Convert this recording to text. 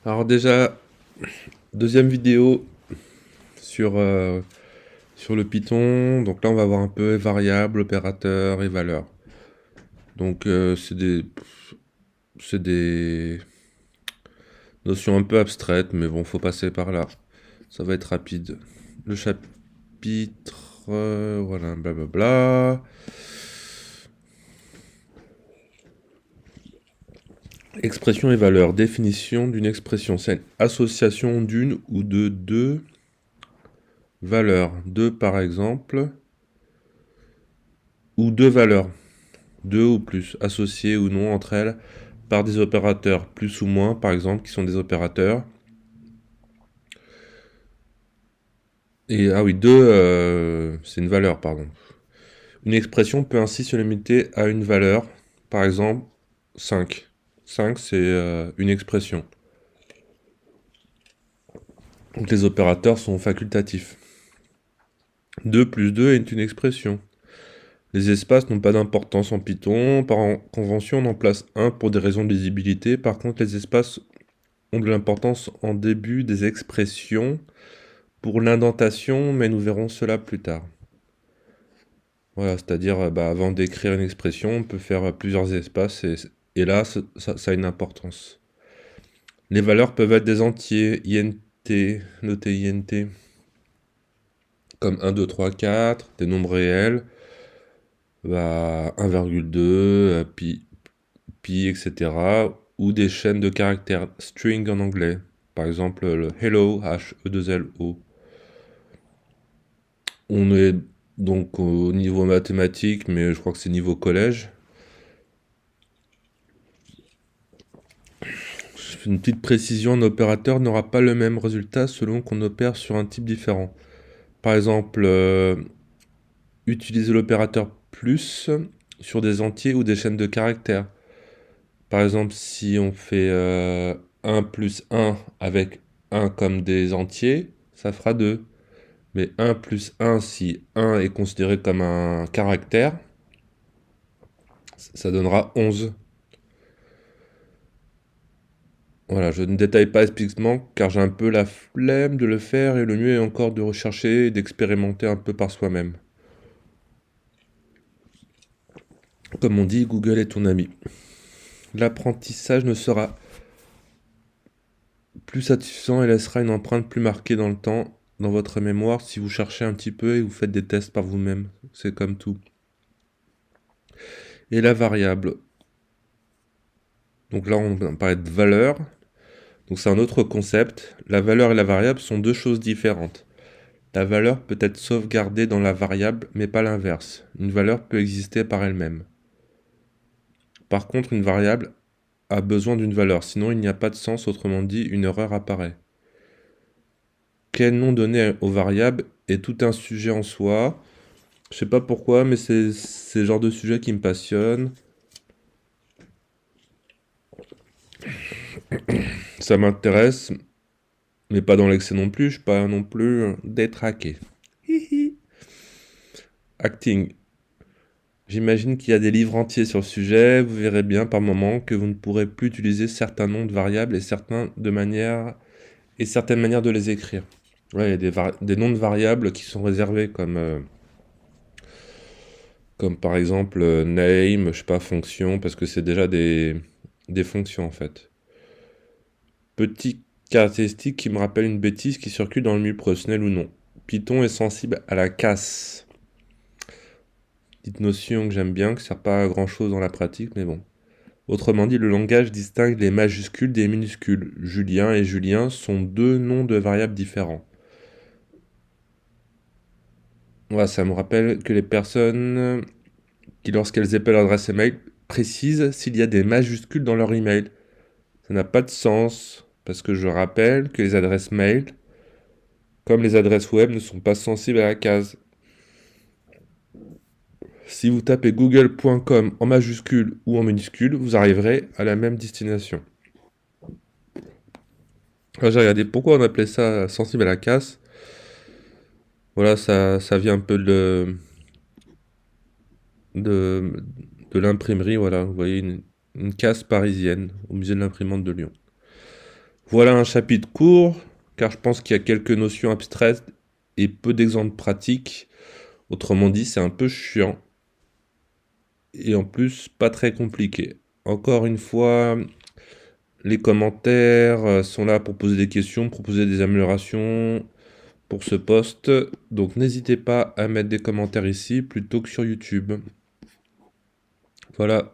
Alors déjà, deuxième vidéo sur, sur le Python. Donc là, on va voir un peu variables, opérateurs et valeurs. Donc c'est des notions un peu abstraites, mais bon, faut passer par là. Ça va être rapide. Le chapitre, voilà, blablabla. Expression et valeur. Définition d'une expression. C'est l'association d'une ou de deux valeurs. Deux par exemple, ou deux valeurs. Deux ou plus, associées ou non entre elles par des opérateurs plus ou moins, par exemple, qui sont des opérateurs. Et ah oui, deux, c'est une valeur, pardon. Une expression peut ainsi se limiter à une valeur, par exemple 5. 5, c'est une expression. Donc les opérateurs sont facultatifs. 2 plus 2 est une expression. Les espaces n'ont pas d'importance en Python. Par convention, on en place un pour des raisons de lisibilité. Par contre, les espaces ont de l'importance en début des expressions pour l'indentation, mais nous verrons cela plus tard. Voilà, c'est-à-dire avant d'écrire une expression, on peut faire plusieurs espaces et là, ça a une importance. Les valeurs peuvent être des entiers, int, noté int, comme 1, 2, 3, 4, des nombres réels, 1,2, pi, etc. Ou des chaînes de caractères string en anglais. Par exemple, le hello, H-E-2-L-O. On est donc au niveau mathématique, mais je crois que c'est niveau collège. Une petite précision, un opérateur n'aura pas le même résultat selon qu'on opère sur un type différent. Par exemple, utiliser l'opérateur plus sur des entiers ou des chaînes de caractères. Par exemple, si on fait 1 plus 1 avec 1 comme des entiers, ça fera 2. Mais 1 plus 1, si 1 est considéré comme un caractère, ça donnera 11. Voilà, je ne détaille pas explicitement car j'ai un peu la flemme de le faire et le mieux est encore de rechercher et d'expérimenter un peu par soi-même. Comme on dit, Google est ton ami. L'apprentissage ne sera plus satisfaisant et laissera une empreinte plus marquée dans le temps, dans votre mémoire, si vous cherchez un petit peu et vous faites des tests par vous-même. C'est comme tout. Et la variable. Donc là, on parlait de valeur. Donc c'est un autre concept. La valeur et la variable sont deux choses différentes. La valeur peut être sauvegardée dans la variable, mais pas l'inverse. Une valeur peut exister par elle-même. Par contre, une variable a besoin d'une valeur, sinon il n'y a pas de sens, autrement dit, une erreur apparaît. Quel nom donner aux variables est tout un sujet en soi. Je sais pas pourquoi, mais c'est le genre de sujet qui me passionne. Ça m'intéresse, mais pas dans l'excès non plus. Je suis pas non plus détraqué. Acting. J'imagine qu'il y a des livres entiers sur le sujet. Vous verrez bien par moment que vous ne pourrez plus utiliser certains noms de variables et certaines manières de les écrire. Ouais, il y a des noms de variables qui sont réservés comme par exemple name, je sais pas, fonction, parce que c'est déjà des fonctions en fait. Petite caractéristique qui me rappelle une bêtise qui circule dans le milieu professionnel ou non. Python est sensible à la casse. Petite notion que j'aime bien, qui sert pas à grand chose dans la pratique, mais bon. Autrement dit, le langage distingue les majuscules des minuscules. Julien et Julien sont deux noms de variables différents. Voilà, ça me rappelle que les personnes qui, lorsqu'elles appellent leur adresse email, précisent s'il y a des majuscules dans leur email. Ça n'a pas de sens, parce que je rappelle que les adresses mail, comme les adresses web, ne sont pas sensibles à la case. Si vous tapez google.com en majuscule ou en minuscule, vous arriverez à la même destination. Alors, j'ai regardé pourquoi on appelait ça sensible à la casse. Voilà, ça vient un peu de, de l'imprimerie. Voilà, vous voyez une casse parisienne au musée de l'imprimante de Lyon. Voilà un chapitre court, car je pense qu'il y a quelques notions abstraites et peu d'exemples pratiques. Autrement dit, c'est un peu chiant et en plus pas très compliqué. Encore une fois, les commentaires sont là pour poser des questions, proposer des améliorations pour ce post. Donc n'hésitez pas à mettre des commentaires ici plutôt que sur YouTube. Voilà.